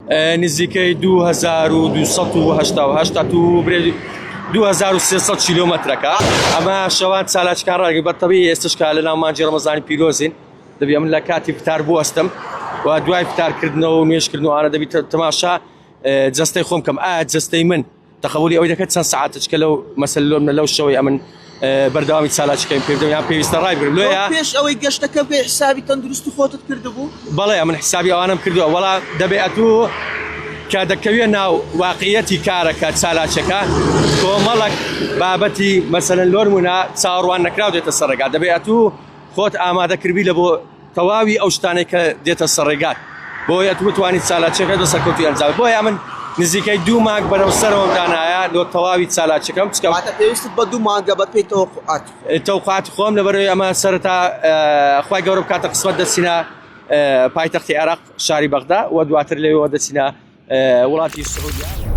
نزیکەی 2280 و 2300 کیلۆمەترەکە. ئەمە شەوان چالاکیەکان ڕاگەی بەتەبیعی ئێستشکا لە ناو مانجی ڕەمەزانی پیرۆزین، دەبێ من لە کاتی فتار بوەستم و دوای فتارکردنەوە و نوێژکردنەوەوانە دەبێت تەماشا جەستەی خۆم کەم ئایا جەستەی من تەخەولی ئەوەی دەکەێت چەند سەعاتچکە لەو مەسەلە لەو شەوەی ئەمن بەردەوامی چالاکیەکەین پێ بدەم یان پێویستە ڕای بگرم لێە پێش ئەوەی گەشتەکە بێ حسابی تەندروست و خۆتت کردبوو؟ بەڵێ من حسابی ئەوانم کردووە وەڵا دەبێت و کە دەکەوێت ناو واقعیەتی کارەکە چالاکیەکە کۆمەڵک بابەتی مەسەلەن لۆرمونە چاوەڕوان نەکراو دێتە سەرڕێگا دەبێت و خۆت ئامادەکردبی لە بۆ تەواوی ئەو شتانەی کە دێتە سەرڕێگات بۆیە بتوانیت چالاکیەکە دۆ سەرکەوتی ئەنجام بۆیە من نزیکەی 2 مانگ بەرەو سەرەوەم دانایە لۆ تەواوی چالاکیەکەم واتە پێویستت بە 2 مانگە بە پێی تەوقعاتی خۆم لەبەرەوەی ئەمە سەرەتا خوای گەورە بکاتە قسمەت دەچینە پایتەختی عێراق شاری بەغدا و دواتر لێەوە دەچینە وڵاتی سعودیا.